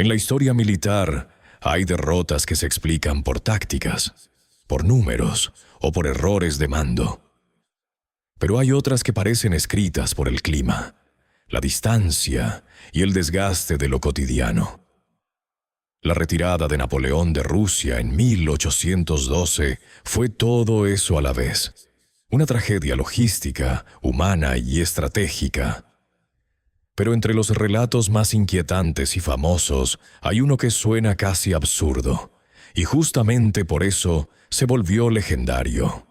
En la historia militar hay derrotas que se explican por tácticas, por números o por errores de mando. Pero hay otras que parecen escritas por el clima, la distancia y el desgaste de lo cotidiano. La retirada de Napoleón de Rusia en 1812 fue todo eso a la vez. Una tragedia logística, humana y estratégica. Pero entre los relatos más inquietantes y famosos hay uno que suena casi absurdo, y justamente por eso se volvió legendario.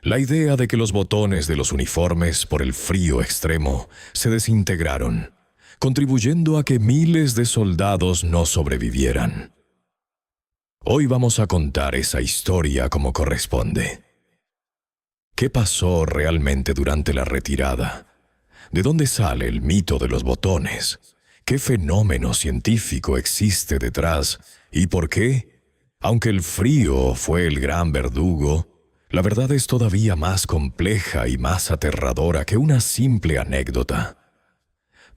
La idea de que los botones de los uniformes por el frío extremo se desintegraron, contribuyendo a que miles de soldados no sobrevivieran. Hoy vamos a contar esa historia como corresponde. ¿Qué pasó realmente durante la retirada? ¿De dónde sale el mito de los botones? ¿Qué fenómeno científico existe detrás? ¿Y por qué? Aunque el frío fue el gran verdugo, la verdad es todavía más compleja y más aterradora que una simple anécdota.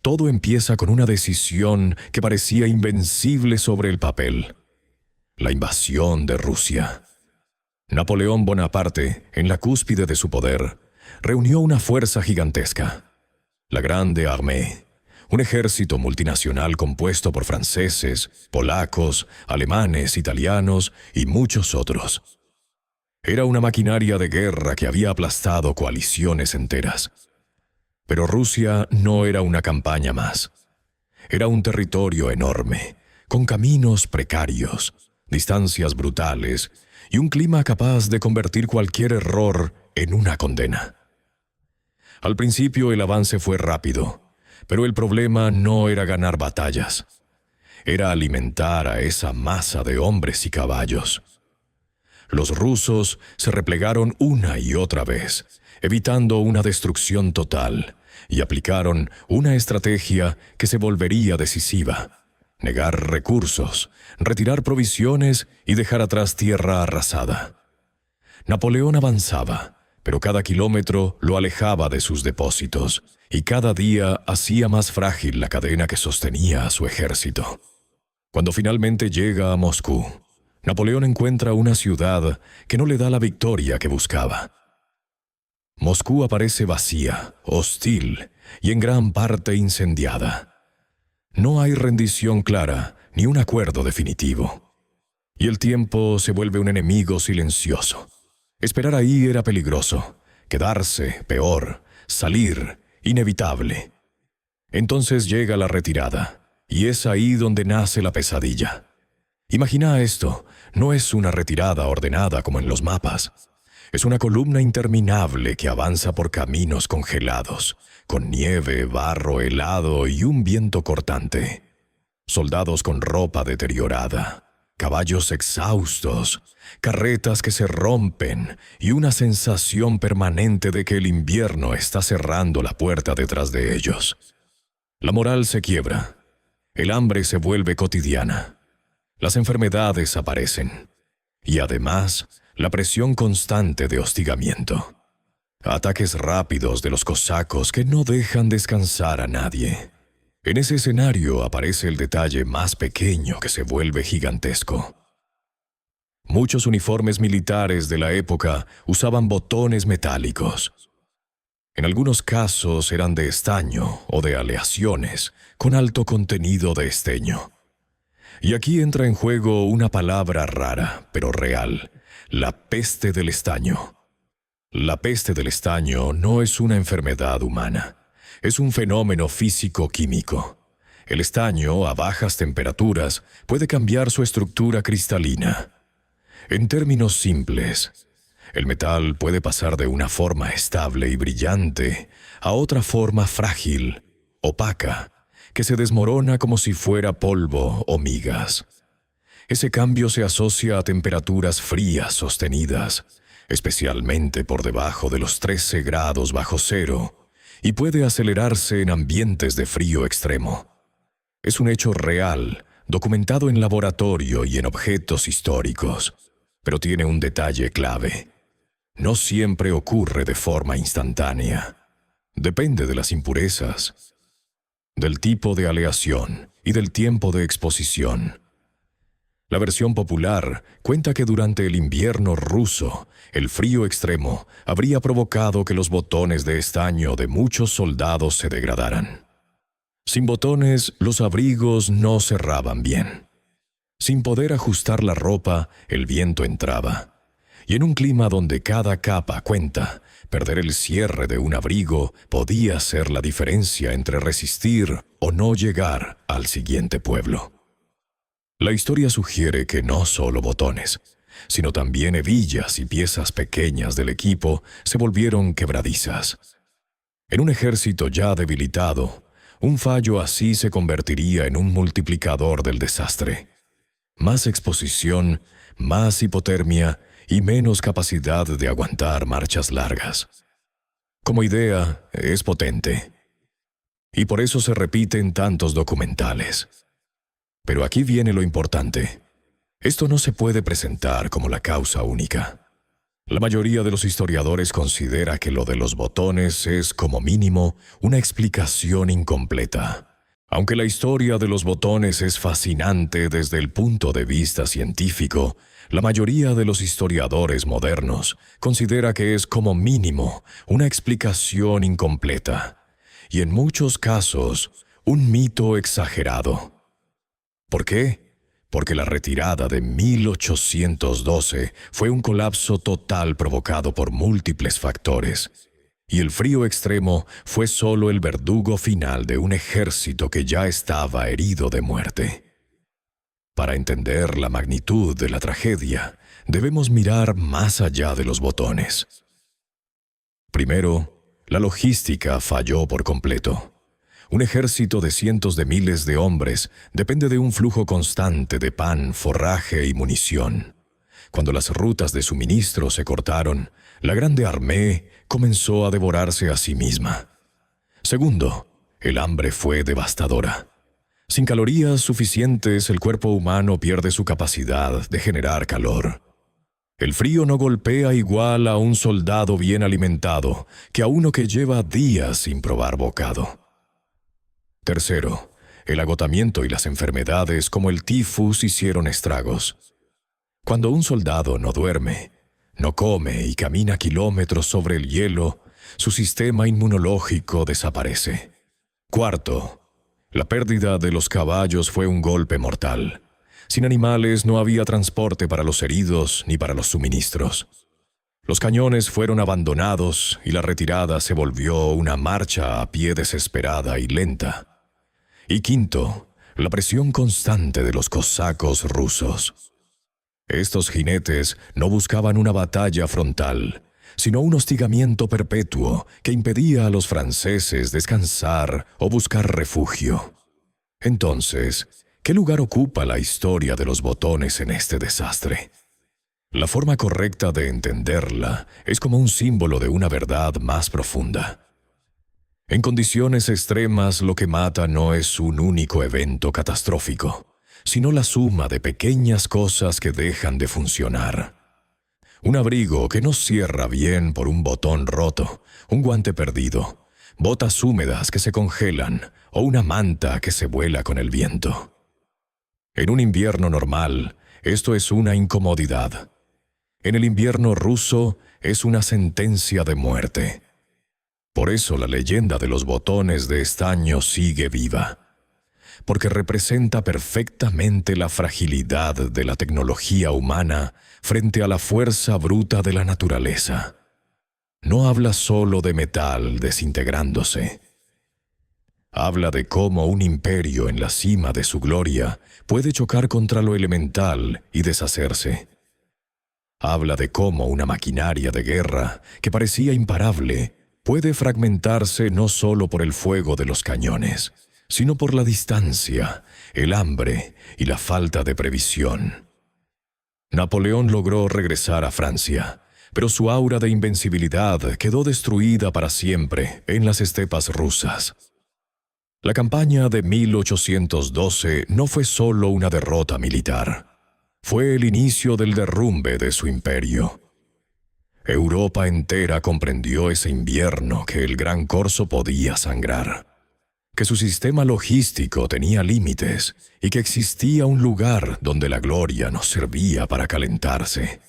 Todo empieza con una decisión que parecía invencible sobre el papel: la invasión de Rusia. Napoleón Bonaparte, en la cúspide de su poder, reunió una fuerza gigantesca, la Grande Armée, un ejército multinacional compuesto por franceses, polacos, alemanes, italianos y muchos otros. Era una maquinaria de guerra que había aplastado coaliciones enteras. Pero Rusia no era una campaña más. Era un territorio enorme, con caminos precarios, distancias brutales y un clima capaz de convertir cualquier error en una condena. Al principio el avance fue rápido, pero el problema no era ganar batallas. Era alimentar a esa masa de hombres y caballos. Los rusos se replegaron una y otra vez, evitando una destrucción total, y aplicaron una estrategia que se volvería decisiva: negar recursos, retirar provisiones y dejar atrás tierra arrasada. Napoleón avanzaba, pero cada kilómetro lo alejaba de sus depósitos, y cada día hacía más frágil la cadena que sostenía a su ejército. Cuando finalmente llega a Moscú, Napoleón encuentra una ciudad que no le da la victoria que buscaba. Moscú aparece vacía, hostil y en gran parte incendiada. No hay rendición clara ni un acuerdo definitivo. Y el tiempo se vuelve un enemigo silencioso. Esperar ahí era peligroso, quedarse peor, salir inevitable. Entonces llega la retirada, y es ahí donde nace la pesadilla. Imagina esto: no es una retirada ordenada como en los mapas. Es una columna interminable que avanza por caminos congelados, con nieve, barro helado y un viento cortante. Soldados con ropa deteriorada, caballos exhaustos, carretas que se rompen y una sensación permanente de que el invierno está cerrando la puerta detrás de ellos. La moral se quiebra, el hambre se vuelve cotidiana. Las enfermedades aparecen, y además, la presión constante de hostigamiento. Ataques rápidos de los cosacos que no dejan descansar a nadie. En ese escenario aparece el detalle más pequeño que se vuelve gigantesco. Muchos uniformes militares de la época usaban botones metálicos. En algunos casos eran de estaño o de aleaciones, con alto contenido de esteño. Y aquí entra en juego una palabra rara, pero real: la peste del estaño. La peste del estaño no es una enfermedad humana, es un fenómeno físico-químico. El estaño, a bajas temperaturas, puede cambiar su estructura cristalina. En términos simples, el metal puede pasar de una forma estable y brillante a otra forma frágil, opaca, que se desmorona como si fuera polvo o migas. Ese cambio se asocia a temperaturas frías sostenidas, especialmente por debajo de los 13 grados bajo cero, y puede acelerarse en ambientes de frío extremo. Es un hecho real, documentado en laboratorio y en objetos históricos, pero tiene un detalle clave: no siempre ocurre de forma instantánea. Depende de las impurezas. del tipo de aleación y del tiempo de exposición. La versión popular cuenta que durante el invierno ruso, el frío extremo habría provocado que los botones de estaño de muchos soldados se degradaran. Sin botones, los abrigos no cerraban bien. Sin poder ajustar la ropa, el viento entraba. Y en un clima donde cada capa cuenta, perder el cierre de un abrigo podía ser la diferencia entre resistir o no llegar al siguiente pueblo. La historia sugiere que no solo botones, sino también hebillas y piezas pequeñas del equipo se volvieron quebradizas. En un ejército ya debilitado, un fallo así se convertiría en un multiplicador del desastre. Más exposición, más hipotermia y menos capacidad de aguantar marchas largas. Como idea, es potente. Y por eso se repite en tantos documentales. Pero aquí viene lo importante. Esto no se puede presentar como la causa única. La mayoría de los historiadores considera que lo de los botones es, como mínimo, una explicación incompleta. Aunque la historia de los botones es fascinante desde el punto de vista científico, la mayoría de los historiadores modernos considera que es, como mínimo, una explicación incompleta, y en muchos casos, un mito exagerado. ¿Por qué? Porque la retirada de 1812 fue un colapso total provocado por múltiples factores, y el frío extremo fue solo el verdugo final de un ejército que ya estaba herido de muerte. Para entender la magnitud de la tragedia, debemos mirar más allá de los botones. Primero, la logística falló por completo. Un ejército de cientos de miles de hombres depende de un flujo constante de pan, forraje y munición. Cuando las rutas de suministro se cortaron, la grande armée comenzó a devorarse a sí misma. Segundo, el hambre fue devastadora. Sin calorías suficientes, el cuerpo humano pierde su capacidad de generar calor. El frío no golpea igual a un soldado bien alimentado que a uno que lleva días sin probar bocado. Tercero, el agotamiento y las enfermedades como el tifus hicieron estragos. Cuando un soldado no duerme, no come y camina kilómetros sobre el hielo, su sistema inmunológico desaparece. Cuarto, la pérdida de los caballos fue un golpe mortal. Sin animales no había transporte para los heridos ni para los suministros. Los cañones fueron abandonados y la retirada se volvió una marcha a pie desesperada y lenta. Y quinto, la presión constante de los cosacos rusos. Estos jinetes no buscaban una batalla frontal, sino un hostigamiento perpetuo que impedía a los franceses descansar o buscar refugio. Entonces, ¿qué lugar ocupa la historia de los botones en este desastre? La forma correcta de entenderla es como un símbolo de una verdad más profunda. En condiciones extremas, lo que mata no es un único evento catastrófico, sino la suma de pequeñas cosas que dejan de funcionar. Un abrigo que no cierra bien por un botón roto, un guante perdido, botas húmedas que se congelan o una manta que se vuela con el viento. En un invierno normal, esto es una incomodidad. En el invierno ruso, es una sentencia de muerte. Por eso la leyenda de los botones de estaño sigue viva, porque representa perfectamente la fragilidad de la tecnología humana frente a la fuerza bruta de la naturaleza. No habla solo de metal desintegrándose. Habla de cómo un imperio en la cima de su gloria puede chocar contra lo elemental y deshacerse. Habla de cómo una maquinaria de guerra que parecía imparable puede fragmentarse no solo por el fuego de los cañones, sino por la distancia, el hambre y la falta de previsión. Napoleón logró regresar a Francia, pero su aura de invencibilidad quedó destruida para siempre en las estepas rusas. La campaña de 1812 no fue solo una derrota militar, fue el inicio del derrumbe de su imperio. Europa entera comprendió ese invierno que el gran corso podía sangrar. que su sistema logístico tenía límites y que existía un lugar donde la gloria nos servía para calentarse.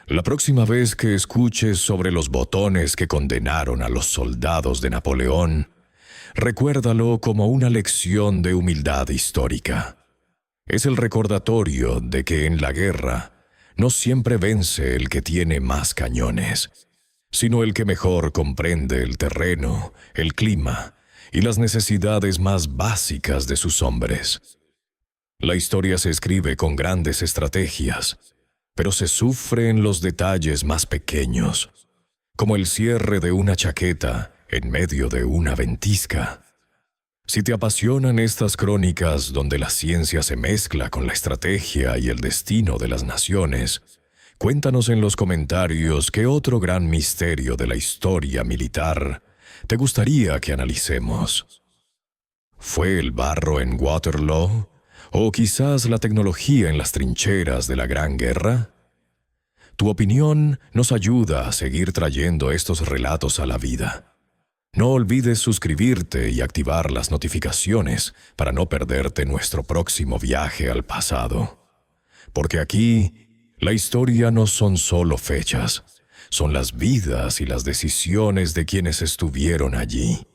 La próxima vez que escuches sobre los botones que condenaron a los soldados de Napoleón, recuérdalo como una lección de humildad histórica. Es el recordatorio de que en la guerra no siempre vence el que tiene más cañones, sino el que mejor comprende el terreno, el clima y las necesidades más básicas de sus hombres. La historia se escribe con grandes estrategias, pero se sufre en los detalles más pequeños, como el cierre de una chaqueta en medio de una ventisca. Si te apasionan estas crónicas donde la ciencia se mezcla con la estrategia y el destino de las naciones, cuéntanos en los comentarios qué otro gran misterio de la historia militar te gustaría que analicemos. ¿Fue el barro en Waterloo? ¿O quizás la tecnología en las trincheras de la Gran Guerra? Tu opinión nos ayuda a seguir trayendo estos relatos a la vida. No olvides suscribirte y activar las notificaciones para no perderte nuestro próximo viaje al pasado. Porque aquí, la historia no son solo fechas, son las vidas y las decisiones de quienes estuvieron allí.